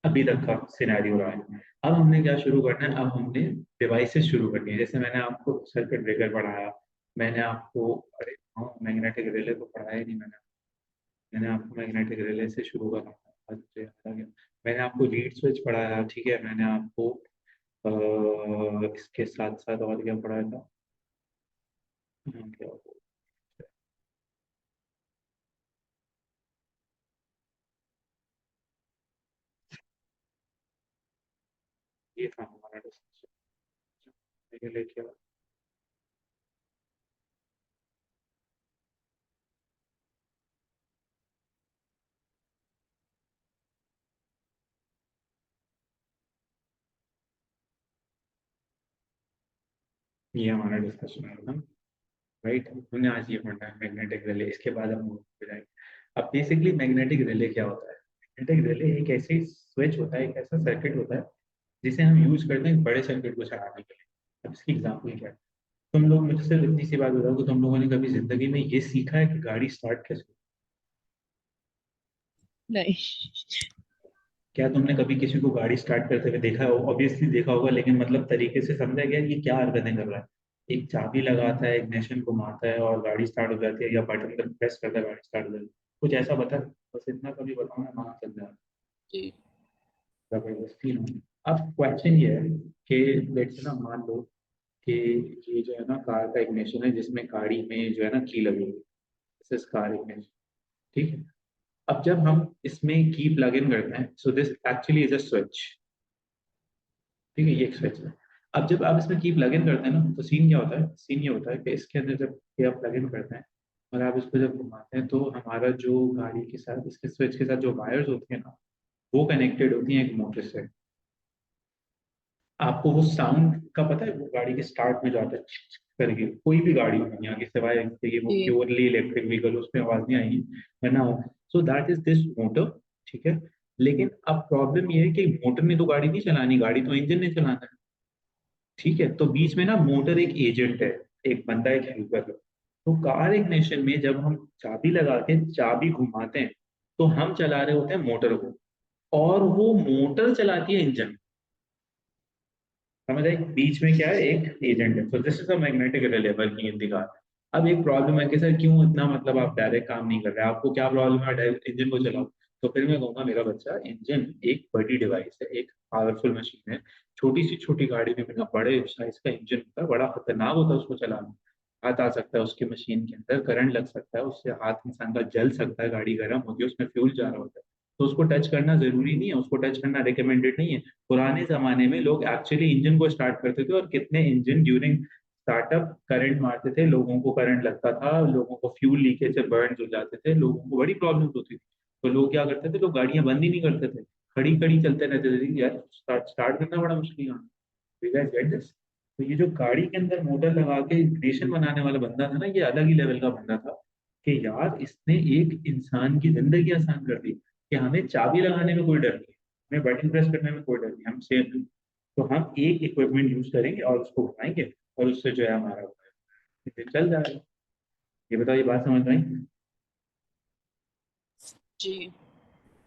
अभी तक का सिनेरियो रहा है। अब हमने क्या शुरू करना है, अब हमने डिवाइसेस शुरू करनी है। जैसे मैंने आपको सर्किट ब्रेकर पढ़ाया, मैंने आपको, अरे हाँ, मैग्नेटिक रिले तो पढ़ाया ही नहीं मैंने। मैंने आपको मैग्नेटिक रिले से शुरू करा था, आज मुझे याद आ गया। मैंने आपको लीड स्विच पढ़ाया, ठीक है। मैंने आपको इसके साथ साथ और क्या पढ़ाया था, क्या ये था हमारा डिस्कशन रिले क्या। ये हमारा डिस्कशन है ना, राइट। हमने आज ये पढ़ना है मैग्नेटिक रिले, इसके बाद हम हो जाएंगे। अब बेसिकली मैग्नेटिक रिले क्या होता है? मैग्नेटिक रिले एक ऐसी स्विच होता है, एक ऐसा सर्किट होता है जिसे हम यूज करते हैं बड़े सर्किट को चलाने के लिए। अब इसकी एग्जाम्पल क्या है? तुम लोग, मुझे सिर्फ इतनी सी बात बताओ कि तुम लोगों ने कभी जिंदगी में ये सीखा है कि गाड़ी स्टार्ट कैसे? नहीं। क्या तुमने कभी किसी को गाड़ी स्टार्ट करते हुए देखा हो? ऑब्वियसली देखा होगा, लेकिन मतलब तरीके से समझा गया ये क्या हरकतें कर रहा है। एक चाबी लगाता है, इग्निशन घुमाता है और गाड़ी स्टार्ट हो जाती है, या बटन पर प्रेस करता है गाड़ी स्टार्ट हो जाती है। कुछ ऐसा बता, बस इतना कभी बताओ ना, वहां चल जाए। जी। जबरदस्ती नहीं। अब क्वेश्चन ये है कि लेट्स ना मान लो कि ये जो है ना कार का इग्निशन है, जिसमें गाड़ी में जो है ना की लगी हुई है, दिस इज कार इग्निशन, ठीक है। अब जब हम इसमें की प्लग इन करते हैं, so this actually is a switch, ठीक है, ये एक स्विच है। अब जब आप इसमें की प्लग इन करते हैं ना, तो सीन क्या होता है? सीन ये होता है कि इसके अंदर जब ये आप प्लग इन करते हैं और आप इसको जब घुमाते हैं, तो हमारा जो गाड़ी के साथ, इसके स्विच के साथ जो वायर्स होती है ना, वो कनेक्टेड होती हैं एक मोटर से। आपको वो साउंड का पता है? वो गाड़ी के स्टार्ट में जो आता है छिक छिक करके, कोई भी गाड़ी हो दुनिया की सिवाय ये वो जी। प्योरली इलेक्ट्रिक व्हीकल, उसमें आवाज नहीं आएगी, वरना हो। So that is this motor, ठीक है। लेकिन अब प्रॉब्लम ये है कि मोटर ने तो गाड़ी नहीं चलानी, गाड़ी तो इंजन ने चलाना है, ठीक है। तो बीच में ना मोटर एक एजेंट है, एक बंदा, एक हेल्पर है। तो कार इग्निशन में जब हम चाबी लगा के चाबी घुमाते हैं, तो हम चला रहे होते हैं मोटर को, और वो मोटर चलाती है इंजन। समझ आई? बीच में क्या है, एक एजेंट है। So this is a magnetic relay working in the car. अब एक प्रॉब्लम है कि सर क्यों इतना, मतलब आप डायरेक्ट काम नहीं कर रहे, आपको क्या प्रॉब्लम है डायरेक्ट इंजन को चलाओ? तो फिर मैं कहूंगा मेरा बच्चा, इंजन एक बड़ी डिवाइस है, एक पावरफुल मशीन है। छोटी सी छोटी गाड़ी में बिना बड़े साइज का इंजन होता है, बड़ा खतरनाक होता है उसको चलाना। हाथ आ सकता है उसकी मशीन के अंदर, करंट लग सकता है उससे, हाथ इंसान का जल सकता है, गाड़ी गर्म होगी, उसमें फ्यूल जा रहा होता है। तो उसको टच करना जरूरी नहीं है, उसको टच करना रिकमेंडेड नहीं है। पुराने जमाने में लोग एक्चुअली इंजन को स्टार्ट करते थे, और कितने इंजन ड्यूरिंग स्टार्टअप करंट मारते थे, लोगों को करंट लगता था, लोगों को फ्यूल लीकेज से बर्न हो जाते थे, लोगों को बड़ी प्रॉब्लम होती थी। तो लोग क्या करते थे, लोग गाड़ियां बंद ही नहीं करते थे, खड़ी खड़ी चलते रहते थे यार। स्टार्ट स्टार्ट करना बड़ा मुश्किल काम है। You guys get this? तो ये जो गाड़ी के अंदर मोटर लगा के इग्निशन बनाने वाला बंदा था ना, ये अलग ही लेवल का बंदा था। कि यार इसने एक इंसान की जिंदगी आसान कर दी, कि हमें चाबी लगाने में कोई डर नहीं, हमें बटन प्रेस करने में कोई डर नहीं, हम सेफ हैं। तो हम एक इक्विपमेंट यूज करेंगे और उसको घुमाएंगे, और उससे जो है हमारा ये चल जाएगा। ये बताओ, ये बात समझ में आई? जी।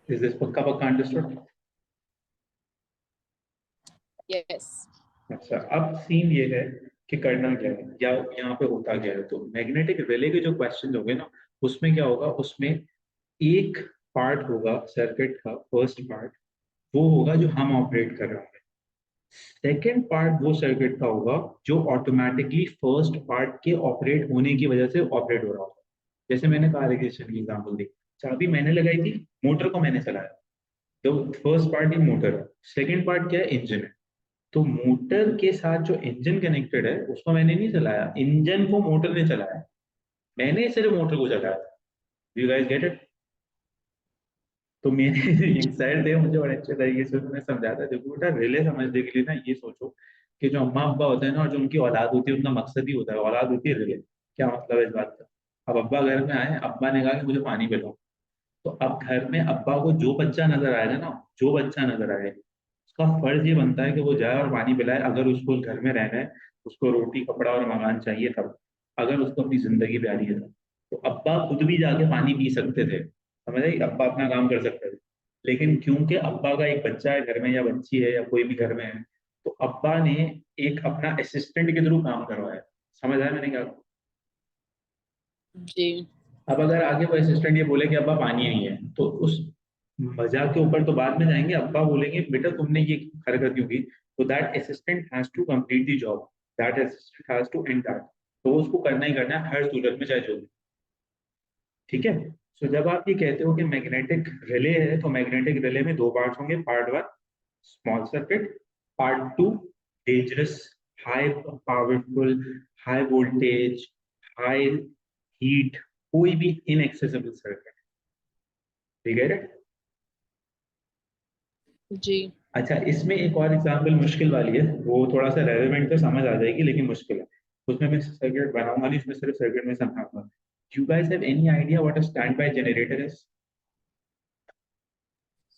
इज दिस पक्का पक्का अंडरस्टूड? यस। अच्छा, अब सीन ये है कि करना क्या है, या यहाँ पे होता क्या है। तो मैग्नेटिक रिले के जो क्वेश्चन होंगे ना, उसमें क्या होगा, उसमें एक पार्ट होगा सर्किट का, फर्स्ट पार्ट वो होगा जो हम ऑपरेट कर रहे हैं। सेकेंड पार्ट वो सर्किट का होगा जो ऑटोमेटिकली फर्स्ट पार्ट के ऑपरेट होने की वजह से ऑपरेट हो रहा होगा। जैसे मैंने कार एग्निशन की एग्जांपल दी, चाबी मैंने लगाई थी, मोटर को मैंने चलाया। तो फर्स्ट पार्ट ही मोटर है, सेकेंड पार्ट क्या है, इंजन है। तो मोटर के साथ जो इंजन कनेक्टेड है उसको मैंने नहीं चलाया, इंजन को मोटर ने चलाया, मैंने सिर्फ मोटर को चलाया। You guys get it? तो मेरे एक सर थे, मुझे बड़े अच्छे तरीके से उन्होंने समझाया था, देखो बेटा, रिले समझने के लिए ना ये सोचो कि जो अम्मा अब्बा होते हैं ना, और जो उनकी औलाद होती है, उनका मकसद ही होता है, औलाद होती है रिले। क्या मतलब है इस बात का? अब अब्बा घर में आए, अब्बा ने कहा कि मुझे पानी पिलाओ। तो अब घर में अब्बा को जो बच्चा नजर आएगा ना, जो बच्चा नजर आए, उसका फर्ज ये बनता है कि वो जाए और पानी पिलाए, अगर उसको घर में रहना है, उसको रोटी कपड़ा और मकान चाहिए तब, अगर उसको अपनी जिंदगी प्यारी है तब। तो अब्बा खुद भी जाके पानी पी सकते थे, समझ आई? अब्बा अपना काम कर सकते थे, लेकिन क्योंकि अब्बा का एक बच्चा है घर में या बच्ची है या कोई भी घर में है, तो अब्बा ने एक अपना असिस्टेंट के थ्रू काम करवाया। समझ आया मैंने क्या कहा? जी अब अगर आगे वो असिस्टेंट ये बोले कि अब्बा पानी नहीं है, तो उस मजाक के ऊपर तो बाद में जाएंगे, अब्बा बोलेंगे बेटा तुमने ये हरकत क्यों की, तो that assistant has to complete the job, that assistant has to end that, तो वो उसको करना ही करना है हर सूरत में, चाहे जो भी। ठीक है। सो जब आप ये कहते हो कि मैग्नेटिक रिले है, तो मैग्नेटिक रिले में दो पार्ट होंगे, part one small circuit, part too dangerous, high powerful, high voltage, high heat, कोई भी इनएक्सेसिबल सर्किट। ठीक है। जी अच्छा, इसमें एक और एग्जांपल मुश्किल वाली है, वो थोड़ा सा रेलेवेंट तो समझ आ जाएगी लेकिन मुश्किल है। उसमें मैं सर्किट बनाऊंगा नहीं, इसमें सिर्फ सर्किट में समझाऊंगा। You guys have any idea what a stand by generator is?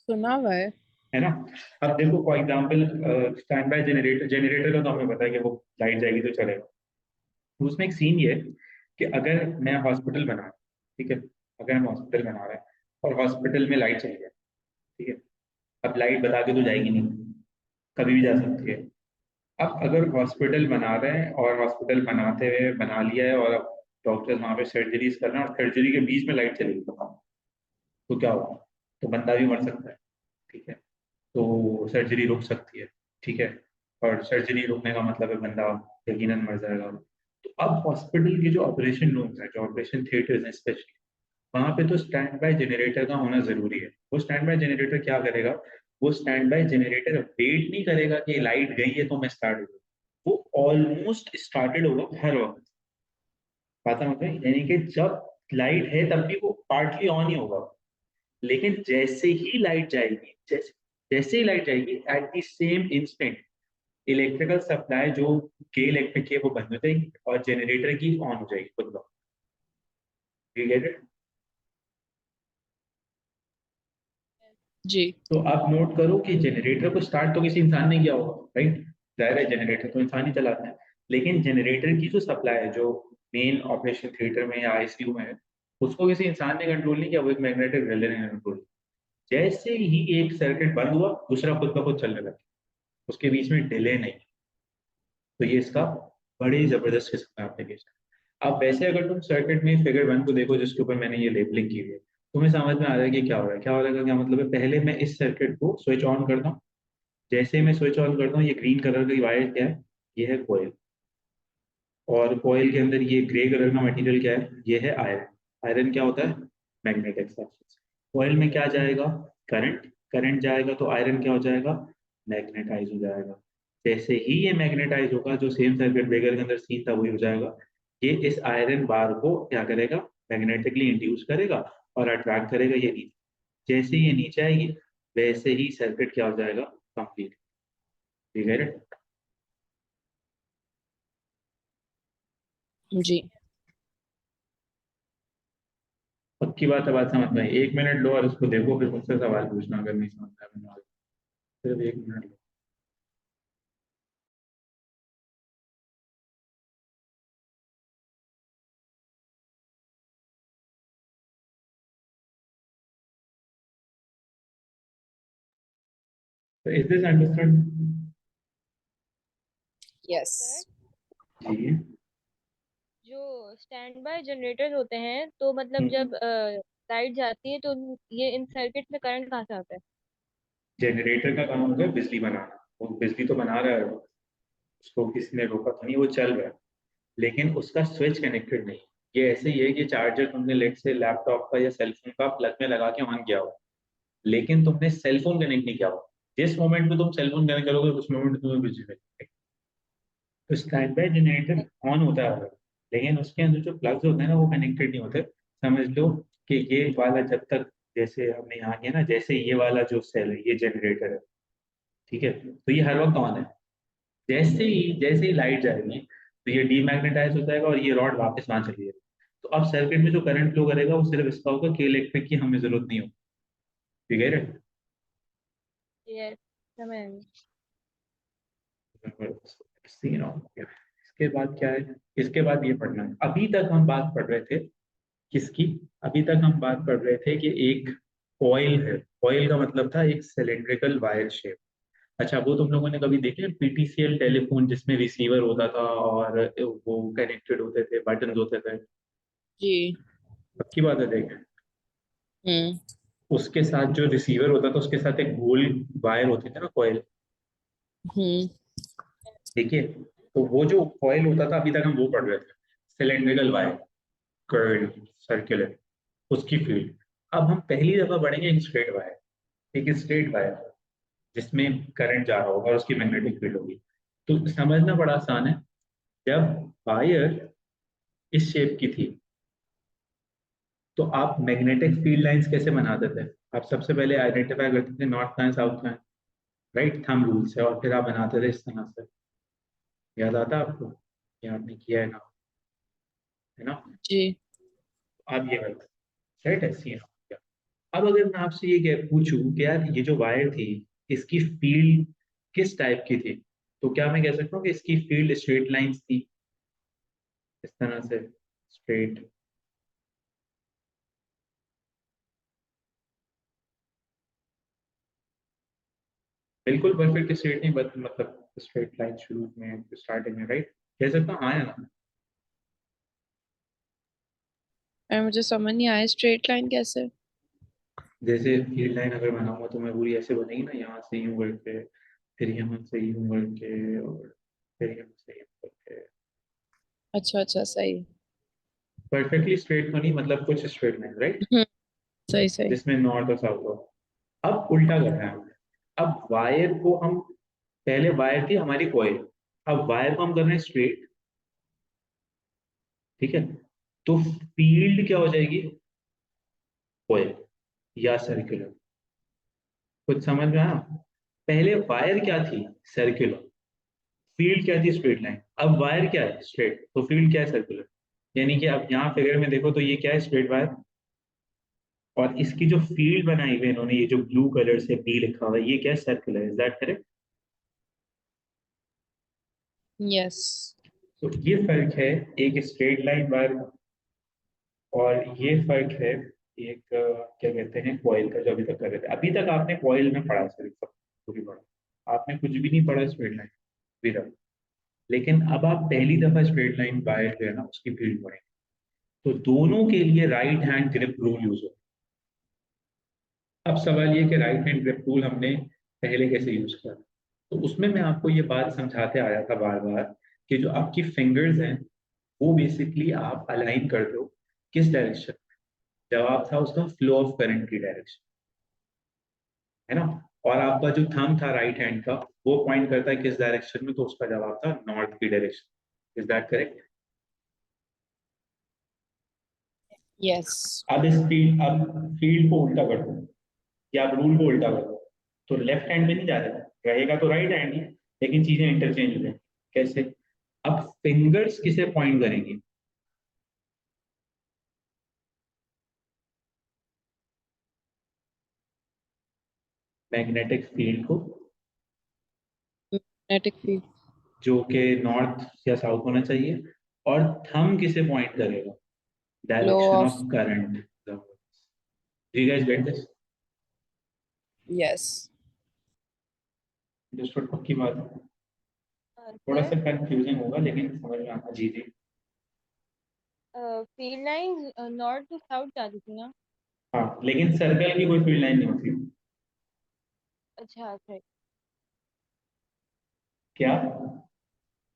सुना हुआ है। है ना। अब देखो for example, stand by generator, generator का तो हमें पता है कि वो लाइट जाएगी तो चलेगा। तो उसमें एक सीन ये है कि अगर मैं हॉस्पिटल बना रहा हूं, ठीक है, अगर हम हॉस्पिटल बना रहे हैं और हॉस्पिटल में लाइट चली जाए, ठीक है, अब लाइट बता के तो जाएगी नहीं, कभी भी जा सकती है। अब अगर हॉस्पिटल बना रहे हैं और हॉस्पिटल बनाते हुए बना लिया है और अब डॉक्टर्स वहां पे सर्जरीज कर रहे हैं और सर्जरी के बीच में लाइट चलेगी, तो क्या होगा? तो बंदा भी मर सकता है। ठीक है। तो सर्जरी रुक सकती है। ठीक है। और सर्जरी रुकने का मतलब है बंदा यकीनन मर जाएगा। तो अब हॉस्पिटल के जो ऑपरेशन रूम है, जो ऑपरेशन थिएटर्स हैं स्पेशली, वहां पे तो स्टैंड बाय जनरेटर का होना जरूरी है। वो स्टैंड बाय जनरेटर क्या करेगा? वो स्टैंड बाय जनरेटर वेट नहीं करेगा कि लाइट गई है तो मैं स्टार्ट हो, वो ऑलमोस्ट स्टार्टेड होगा हर वक्त। बात समझ में? यानी कि जब लाइट है तब भी वो पार्टली ऑन ही होगा, लेकिन जैसे ही लाइट जाएगी, जैसे जैसे ही लाइट जाएगी at the same instant electrical supply जो के इलेक्ट्रिक है वो बंद हो जाएगी और जनरेटर की ऑन हो जाएगी खुद ब खुद। You get it? जी तो आप नोट करो कि जनरेटर को स्टार्ट तो किसी इंसान ने किया होगा, राइट? जाहिर है जनरेटर तो इंसान ही चलाता है, लेकिन जनरेटर की जो सप्लाई है, जो मेन ऑपरेशन थिएटर में या आईसीयू में है, उसको किसी इंसान ने कंट्रोल नहीं किया, वो एक मैग्नेटिक रिले ने कंट्रोल। जैसे ही एक सर्किट बंद हुआ, दूसरा खुद ब खुद चलने लगा, उसके बीच में डिले नहीं। तो ये इसका बड़ी जबरदस्त किस्म का एप्लीकेशन है। अब वैसे अगर तुम सर्किट में फिगर वन को देखो जिसके ऊपर मैंने ये लेबलिंग की हुई है, तुम्हें समझ में आ रहा है कि क्या हो रहा है, क्या हो रहा है का क्या मतलब है। पहले मैं इस सर्किट को स्विच ऑन करता हूँ, जैसे ही मैं स्विच ऑन करता हूँ, ये ग्रीन कलर की वायर क्या है? ये है कोयल। और कोयल के अंदर ये ग्रे कलर का मटेरियल क्या है? ये है आयरन। आयरन क्या होता है? Magnetic substance. कोयल में क्या जाएगा? करंट। करंट जाएगा तो आयरन क्या हो जाएगा? मैग्नेटाइज हो जाएगा। जैसे ही ये मैग्नेटाइज होगा, जो सेम सर्किट ब्रेकर के अंदर सीन था वही हो जाएगा। ये इस आयरन बार को क्या करेगा? मैग्नेटिकली इंड्यूस करेगा और अट्रैक्ट करेगा ये नीचे। जैसे ये नीचे आएगी, वैसे ही सर्किट क्या हो जाएगा? कंप्लीट। ठीक है। जी पक्की बात है, बात समझ में आई? 1 मिनट लो और उसको देखो, फिर मुझसे सवाल पूछना अगर नहीं समझ में आया। सिर्फ 1 मिनट लो। तो is this understand? Yes sir, जी। जो स्टैंड बाय जनरेटर होते हैं तो मतलब हम्म। जब लाइट जाती है तो ये इन सर्किट में करंट कहाँ से आता है? जनरेटर का काम होगा बिजली बनाना, वो बिजली तो बना रहा है, उसको किसी ने रोका तो नहीं, वो चल रहा है, लेकिन उसका स्विच कनेक्टेड नहीं। ये ऐसे ही है कि चार्जर तुमने लेट से लैपटॉप का या सेल फोन का प्लग में लगा के ऑन किया हो, लेकिन तुमने सेल फोन कनेक्ट नहीं किया हो। जिस मोमेंट में तुम सेल फोन कनेक्ट करोगे उस मोमेंट में तुम्हें बिजली मिलेगी। तो स्टैंड बाय जनरेटर ऑन होता है, लेकिन उसके अंदर जो प्लग्स होते हैं ना वो कनेक्टेड नहीं होते। समझ लो कि ये वाला जब तक, जैसे हमने यहाँ किया ना, जैसे ये वाला जो सेल है ये जनरेटर है, ठीक है, तो ये हर वक्त ऑन है। जैसे ही लाइट जाएगी तो ये डीमैग्नेटाइज हो जाएगा और ये रॉड वापस वहां चली जाएगी। तो अब सर्किट में जो करंट फ्लो करेगा वो सिर्फ इसका होगा कि इलेक्ट्रिक की हमें जरूरत नहीं होगी। ठीक है। यस, समझ आई। सीन ऑन हो गया। इसके बाद क्या है? इसके बाद ये पढ़ना है। अभी तक हम बात पढ़ रहे थे किसकी? अभी तक हम बात कर रहे थे कि एक कॉइल है, कॉइल का मतलब था एक सिलेंड्रिकल वायर शेप। अच्छा, वो तुम लोगों ने कभी देखे पीटीसीएल टेलीफोन जिसमें रिसीवर होता था और वो कनेक्टेड होते थे, बटन होते थे? जी। पक्की बात है, देखे? हम्म। उसके साथ जो रिसीवर होता था उसके साथ एक गोल वायर होती थी ना, कॉइल। हम्म। देखिए, तो वो जो कॉइल होता था, अभी तक हम वो पढ़ रहे थे, सिलेंड्रिकल वायर, कर्ड, सर्कुलर, उसकी फील्ड। अब हम पहली दफा पढ़ेंगे एक स्ट्रेट वायर, एक स्ट्रेट वायर जिसमें करंट जा रहा होगा और उसकी मैग्नेटिक फील्ड होगी। तो समझना बड़ा आसान है। जब वायर इस शेप की थी तो आप मैग्नेटिक फील्ड लाइंस कैसे बनाते थे? आप सबसे पहले आइडेंटिफाई करते थे north line, south line, right, thumb rule से, और फिर आप बनाते थे इस तरह से। याद आता आपको? ये आपने किया है ना? जी। आप ये करते, सेट है, सीन हो गया। अब अगर मैं आपसे ये पूछूं कि यार ये जो वायर थी, इसकी फील्ड किस टाइप की थी, तो क्या मैं कह सकता हूँ कि इसकी फील्ड स्ट्रेट लाइंस थी, इस तरह से, स्ट्रेट? बिल्कुल परफेक्ट स्ट्रेट नहीं, बट मतलब स्ट्रेट लाइन शुरू में, स्टार्टिंग में, राइट? कह सकता हूँ, हाँ या ना? मुझे समझ नहीं आया, स्ट्रेट लाइन कैसे? जैसे फील्ड लाइन अगर बनाऊंगा तो मैं पूरी ऐसे बनेगी ना, यहाँ से यूं करके, फिर यहाँ से यूं करके, और फिर यहाँ से यूं करके। अच्छा अच्छा, सही। परफेक्टली स्ट्रेट तो नहीं, मतलब कुछ स्ट्रेट लाइन, राइट, हम्म। सही सही। जिसमें नॉर्थ और साउथ हो। अब उल्टा करना है हमें। अब वायर को हम, पहले वायर थी हमारी कॉइल, अब वायर को हम कर रहे हैं स्ट्रेट, ठीक है? तो फील्ड क्या हो जाएगी? कॉइल या सर्कुलर? कुछ समझ में आया? पहले वायर क्या थी? सर्कुलर। फील्ड क्या थी? Straight line. अब वायर क्या है? स्ट्रेट, तो फील्ड क्या है? सर्कुलर। यानी कि अब यहाँ फिगर में देखो तो ये क्या है? Straight wire. और इसकी जो फील्ड बनाई हुई है इन्होंने, ये जो ब्लू कलर से बी लिखा हुआ है, ये क्या है? Circular. Is that correct? Yes. तो ये फर्क है एक स्ट्रेट लाइन वायर का, और ये फर्क है एक क्या कहते हैं, कॉइल का, जो अभी तक कर रहे थे। अभी तक आपने कॉइल में पढ़ा सिर्फ, सब पूरी पढ़ा, आपने कुछ भी नहीं पढ़ा स्ट्रेट लाइन अभी तक। लेकिन अब आप पहली दफा स्ट्रेट लाइन वायर जो है ना, उसकी फील्ड पढ़ेंगे। तो दोनों के लिए right hand grip rule use हो। अब सवाल ये कि राइट हैंड ग्रिप रूल हमने पहले कैसे यूज किया, तो उसमें मैं आपको ये बात समझाते आया था बार बार कि जो आपकी फिंगर्स हैं वो बेसिकली आप अलाइन करते हो किस डायरेक्शन में। जवाब था उसका फ्लो ऑफ करंट की डायरेक्शन, है ना? और आपका जो थंब था राइट हैंड का, वो पॉइंट करता है किस डायरेक्शन में, तो उसका जवाब था नॉर्थ की direction. Is that correct? Yes. अब इस फील्ड, अब फील्ड को उल्टा कर दो, या आप रूल को उल्टा कर दो, तो लेफ्ट हैंड में नहीं जा रहा, रहेगा तो राइट हैंड ही, लेकिन चीजें इंटरचेंज हो जाएंगी। कैसे? अब फिंगर्स किसे पॉइंट करेंगे? मैग्नेटिक फील्ड को, मैग्नेटिक फील्ड। जो कि नॉर्थ या साउथ होना चाहिए। और थंब किसे पॉइंट करेगा? Flow direction of. Of current. You guys get this? Yes. Understood? पक्की बात है? थोड़ा सर, सा कंफ्यूजिंग होगा लेकिन समझ में आना। जी जी। Field line north to south जाती थी ना? हाँ, लेकिन सर्कल की कोई फील्ड लाइन नहीं होती। अच्छा अच्छा। क्या?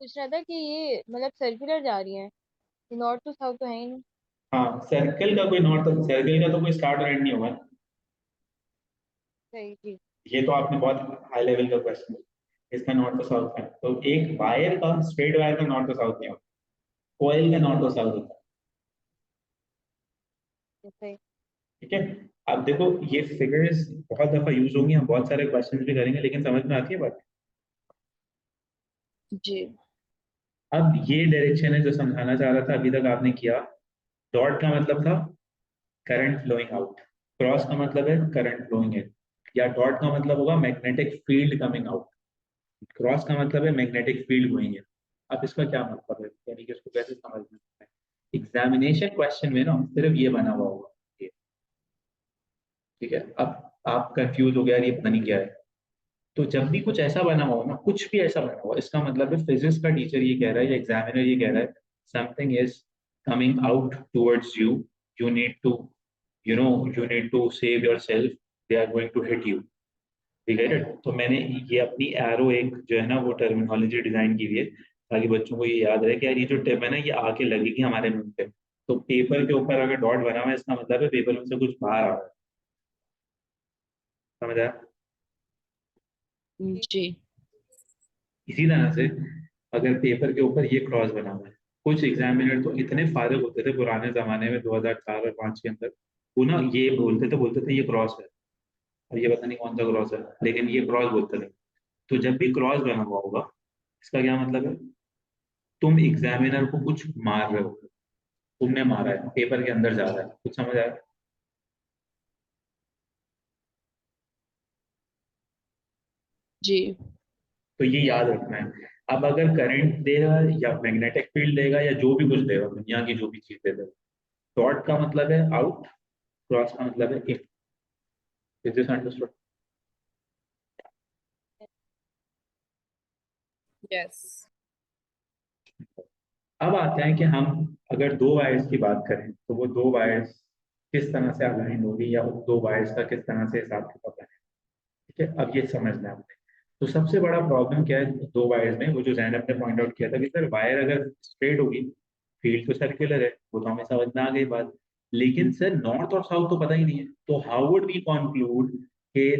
पूछ रहा था कि ये मतलब सर्कुलर जा रही है, नॉर्थ टू साउथ तो है ही नहीं। हाँ, सर्कल का कोई नॉर्थ, सर्कल का तो कोई स्टार्ट और एंड नहीं होगा। सही जी। ये तो आपने बहुत हाई लेवल का क्वेश्चन, इसका नॉर्थ और साउथ है, तो एक वायर का, स्ट्रेट वायर का नॉर्थ और साउथ नहीं होता, कोयल का नॉर्थ और साउथ होता है। सही। ठीक है? अब देखो, ये फिगर्स बहुत दफा यूज होंगी, हम बहुत सारे क्वेश्चन भी करेंगे, लेकिन समझ में आती है बात? जी। अब ये डायरेक्शन है जो समझाना चाह रहा था, अभी तक आपने किया। डॉट का मतलब था करंट फ्लोइंग आउट, क्रॉस का मतलब है करंट फ्लोइंग इन, या डॉट का मतलब होगा magnetic field coming out, cross का मतलब है मैग्नेटिक फील्ड गोइंग इन। अब इसका क्या मतलब है, यानी कि उसको कैसे समझना है? एग्जामिनेशन क्वेश्चन में ना सिर्फ ये बना हुआ होगा, ये, ठीक है, अब आप कंफ्यूज हो गया यार ये पता नहीं क्या है। तो जब भी कुछ ऐसा बना हो ना, कुछ भी ऐसा बना हो, इसका मतलब है फिजिक्स का टीचर ये कह रहा है या एग्जामिनर ये कह रहा है something is coming out towards you, you need to, you know, you need to save yourself, they are going to hit you. ठीक है, तो मैंने ये अपनी एरो एक जो है ना वो टर्मिनोलॉजी डिजाइन की हुई है ताकि बच्चों को ये याद रहे कि यार ये जो टिप है ना ये आके लगेगी हमारे मुंह पे। तो पेपर के ऊपर अगर डॉट बना हुआ है इसका मतलब है पेपर में से कुछ बाहर आ रहा है। समझ आया? जी। इसी तरह से अगर पेपर के ऊपर ये क्रॉस बना हुआ है, कुछ एग्जामिनर तो इतने फारिग होते थे पुराने जमाने में 2004 और 5 के अंदर, वो ना ये बोलते थे ये क्रॉस है, और ये पता नहीं कौन सा क्रॉस है, लेकिन ये क्रॉस बोलते थे। तो जब भी क्रॉस बना हुआ होगा इसका क्या मतलब है, तुम एग्जामिनर को कुछ मार रहे हो, तुमने मारा है, पेपर के अंदर जा रहा है, कुछ समझ आया? जी। तो ये याद रखना है। अब अगर करंट देगा या मैग्नेटिक फील्ड देगा या जो भी कुछ देगा दुनिया की जो भी चीज दे देगा, डॉट का मतलब है आउट, क्रॉस का मतलब है in. Is this understood? Yes. अब आता है कि हम अगर दो वायर्स की बात करें तो वो दो वायर्स किस तरह से अलाइन होगी या उन दो वायर्स का किस तरह से हिसाब किताब है। ठीक है, अब ये समझना है आपने। तो सबसे बड़ा प्रॉब्लम क्या है दो वायर्स में, वो जो जैनब ने पॉइंट आउट किया था कि सर वायर अगर स्ट्रेट होगी, फील्ड तो सर्कुलर है, वो तो हमें समझ में आ गई बात, लेकिन सर नॉर्थ और साउथ तो पता ही नहीं है, तो हाउ वुड वी कंक्लूड कि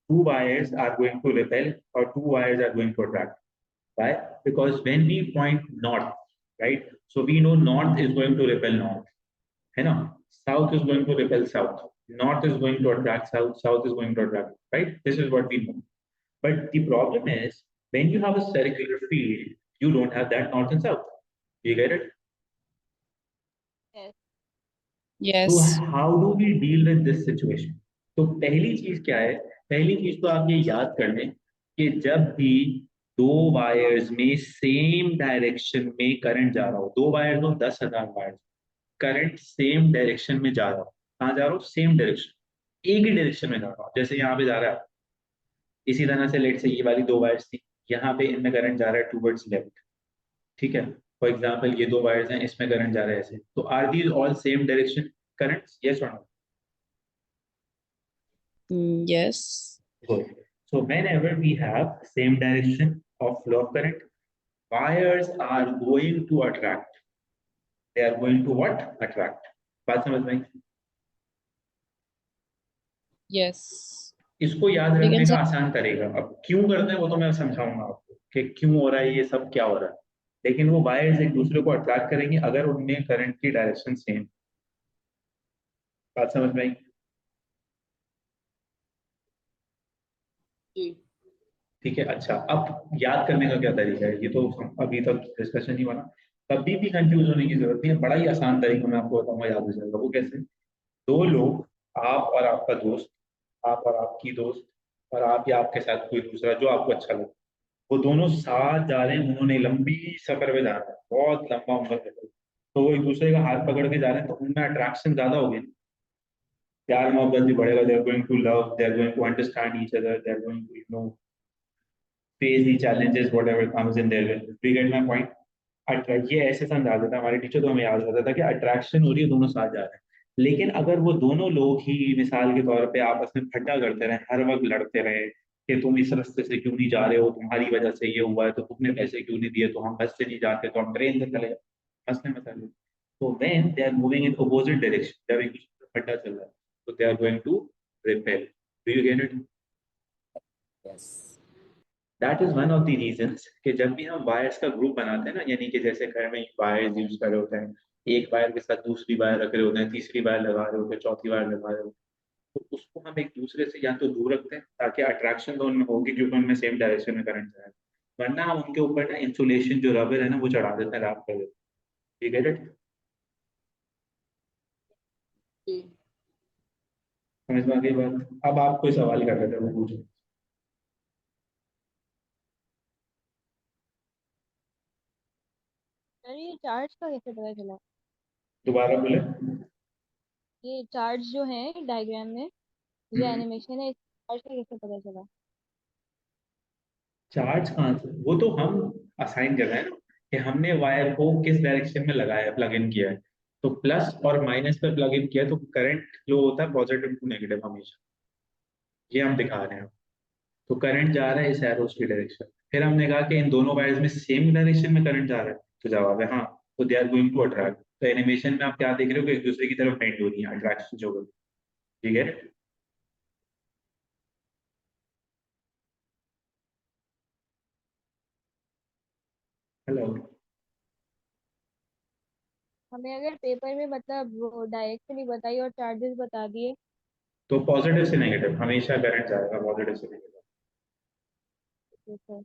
two wires are going to repel और two wires are going to attract? Why? Because when we point north, right? So we know north is going to repel north, है ना? South is going to repel south. North is going to attract south. South is going to attract, right? This is what we know. But the problem is when you have a circular field, you don't have that north and south. You get it? Yes. So yes. how do we deal with this situation? तो पहली चीज क्या है? पहली चीज तो आप ये याद कर लें कि जब भी दो वायर्स में सेम डायरेक्शन में करंट जा रहा हो, दो वायर्स हो 10,000 वायर्स, करंट सेम डायरेक्शन में जा रहा हो, कहाँ जा रहा हो? सेम डायरेक्शन, एक ही डायरेक्शन में जा रहा हो, जैसे यहाँ पे जा रहा है। इसी तरह से लेट से ये वाली दो वायर्स थी, यहाँ पे इनमें करंट जा रहा है टूवर्ड्स लेफ्ट। ठीक है, फॉर एग्जाम्पल ये दो वायर्स हैं, इसमें करंट जा रहा है ऐसे, तो are these all same direction currents? Yes और no? Yes. Good. So whenever we have same direction of flow of current, wires are going to attract. They are going to what? Attract. बात समझ में आई? Yes. इसको याद लेकिन रखने का sir. आसान तरीका, अब क्यों करते हैं वो तो मैं समझाऊंगा आपको कि क्यों हो रहा है ये सब, क्या हो रहा है। लेकिन वो वायर्स एक दूसरे को अट्रैक्ट करेंगे अगर उनमें करंट की डायरेक्शन सेम। बात समझ में आई? जी। ठीक है, अच्छा अब याद करने का क्या तरीका है, ये तो अभी तक डिस्कशन नहीं बना। कभी भी कंफ्यूज होने की जरूरत नहीं है, बड़ा ही आसान तरीका मैं आपको बताऊंगा, याद हो जाएगा। वो कैसे? दो लोग, आप और आपका दोस्त, आप और आपकी दोस्त, और आप या आपके साथ कोई दूसरा जो आपको अच्छा लगे, वो दोनों साथ जा रहे हैं, उन्होंने लंबी सफर में जाना है, बहुत लंबा उम्र सफर, तो वो एक दूसरे का हाथ पकड़ के जा रहे हैं, तो उनमें अट्रैक्शन ज्यादा होगी ना, प्यार मोहब्बत भी बढ़ेगा, they are going to love, they are going to understand each other, they are going to face the challenges whatever comes in their way. Do you get my point? Attract, ये ऐसे समझा देता हमारे टीचर, तो हमें याद होता था कि अट्रैक्शन हो रही है, दोनों साथ जा रहे हैं। लेकिन अगर वो दोनों लोग ही मिसाल के तौर पे आपस में ठट्टा करते रहे, हर वक्त लड़ते रहे कि तुम इस रास्ते से क्यों नहीं जा रहे हो, तुम्हारी वजह से ये हुआ है, तो तुमने पैसे क्यों नहीं दिए, तो हम बस से नहीं जाते, तो हम ट्रेन से चले जाते, मसले मसाले। तो when they are moving in opposite direction, जब एक दूसरे का ठट्टा चल रहा है, तो they are going to repel. Do you get it? Yes. That is one of the reasons कि जब भी हम वायर्स का ग्रुप बनाते हैं ना, यानी कि जैसे घर में वायर्स यूज कर रहे होते हैं, एक वायर के साथ दूसरी वायर रख रहे होते हैं, तीसरी वायर लगा रहे होते हैं, चौथी वायर लगा रहे होते हैं, तो उसको हम एक दूसरे से या तो दूर रखते हैं ताकि अट्रैक्शन तो उनमें होगी क्योंकि उनमें सेम डायरेक्शन में करंट जाए, वरना हम उनके ऊपर ना इंसुलेशन जो रबर है ना वो चढ़ा देते हैं, रैप कर देते हैं। ठीक है, जी। समझ में आ गई बात? अब आप कोई सवाल कर रहे थे, वो पूछो। अरे ये चार्ज का कैसे पता चला? दोबारा बोले। ये चार्ज जो है डायग्राम में, जो एनिमेशन है चार्ज का कैसे पता चला? चार्ज कहाँ से, वो तो हम असाइन कर रहे हैं ना, कि हमने वायर को किस डायरेक्शन में लगाया है, प्लग इन किया है। तो प्लस और माइनस पे प्लग इन किया है, तो करंट जो होता है पॉजिटिव टू नेगेटिव हमेशा, ये हम दिखा रहे हैं। तो करंट जा रहा है इस एरोस की डायरेक्शन। फिर हमने कहा कि इन दोनों वायर्स में सेम डायरेक्शन में करंट जा रहा है, तो जवाब है हाँ। तो they are going to attract. तो एनिमेशन में आप क्या देख रहे हो कि एक दूसरे की तरफ बेंड हो रही है, अट्रैक्शन जो होगी। ठीक है। हेलो। हमें अगर पेपर में मतलब वो डायरेक्शनली बताई और चार्जेस बता दिए। तो पॉजिटिव से नेगेटिव हमेशा करंट जाएगा, पॉजिटिव से नेगेटिव। तो फिर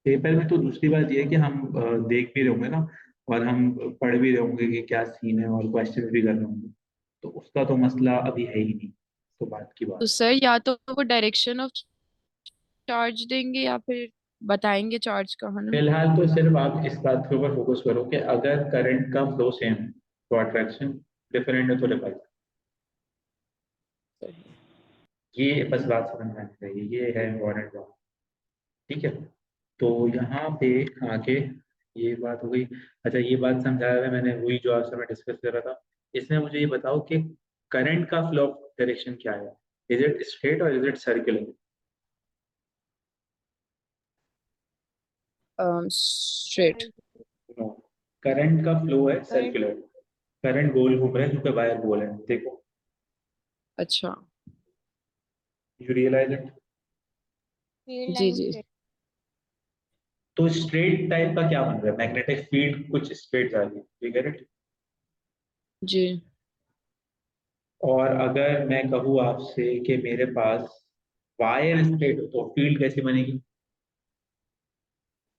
पेपर में तो दूसरी बात ये है कि हम देख भी रहे होंगे ना, और हम पढ़ भी रहे होंगे कि क्या सीन है, और क्वेश्चन भी कर रहे होंगे। तो उसका तो मसला अभी है ही नहीं, तो बात की तो बात है। सर या तो वो डायरेक्शन ऑफ चार्ज देंगे या फिर बताएंगे चार्ज का, है ना? फिलहाल तो सिर्फ आप इस बात के ऊपर फोकस करो कि अगर करंट का फ्लो सेम है तो अट्रैक्शन डिफरेंट है, तो रिपल्सन। ये बस बात समझ में आनी चाहिए, ये है इम्पोर्टेंट बात। ठीक है। तो यहाँ पे आके ये बात हो गई। अच्छा, ये बात समझाया हुआ है मैंने, वही जो आपसे मैं डिस्कस कर रहा था। इसमें मुझे ये बताओ कि करंट का फ्लो डायरेक्शन क्या है, इज इट स्ट्रेट और is it circular? Straight. No, current का फ्लो है करंट सर्कुलर। करंट गोल घूम रहा है क्योंकि वायर गोल है, देखो। अच्छा। You realise it? फील्ड जी लाइन जी। स्ट्रेट। तो स्ट्रेट टाइप का क्या बन रहा है, मैग्नेटिक फील्ड कुछ स्ट्रेट जा रही है, यू गेट इट? जी। और अगर मैं कहूँ आपसे कि मेरे पास वायर स्ट्रेट हो, तो फील्ड कैसी बनेगी?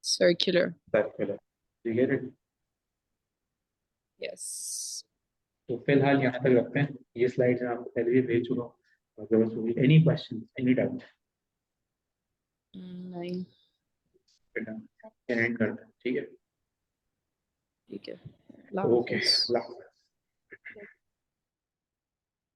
Circular. Circular, you get it? Yes. तो फिलहाल यहाँ तक रखते हैं, ये स्लाइड मैं आपको पहले भी भेज चुका हूँ। अगर बस होगी एनी क्वेश्चन एनी डाउट, नहीं। फिर हम एंड करते हैं, ठीक है? ठीक है। अल्लाह ओके। हाफिज।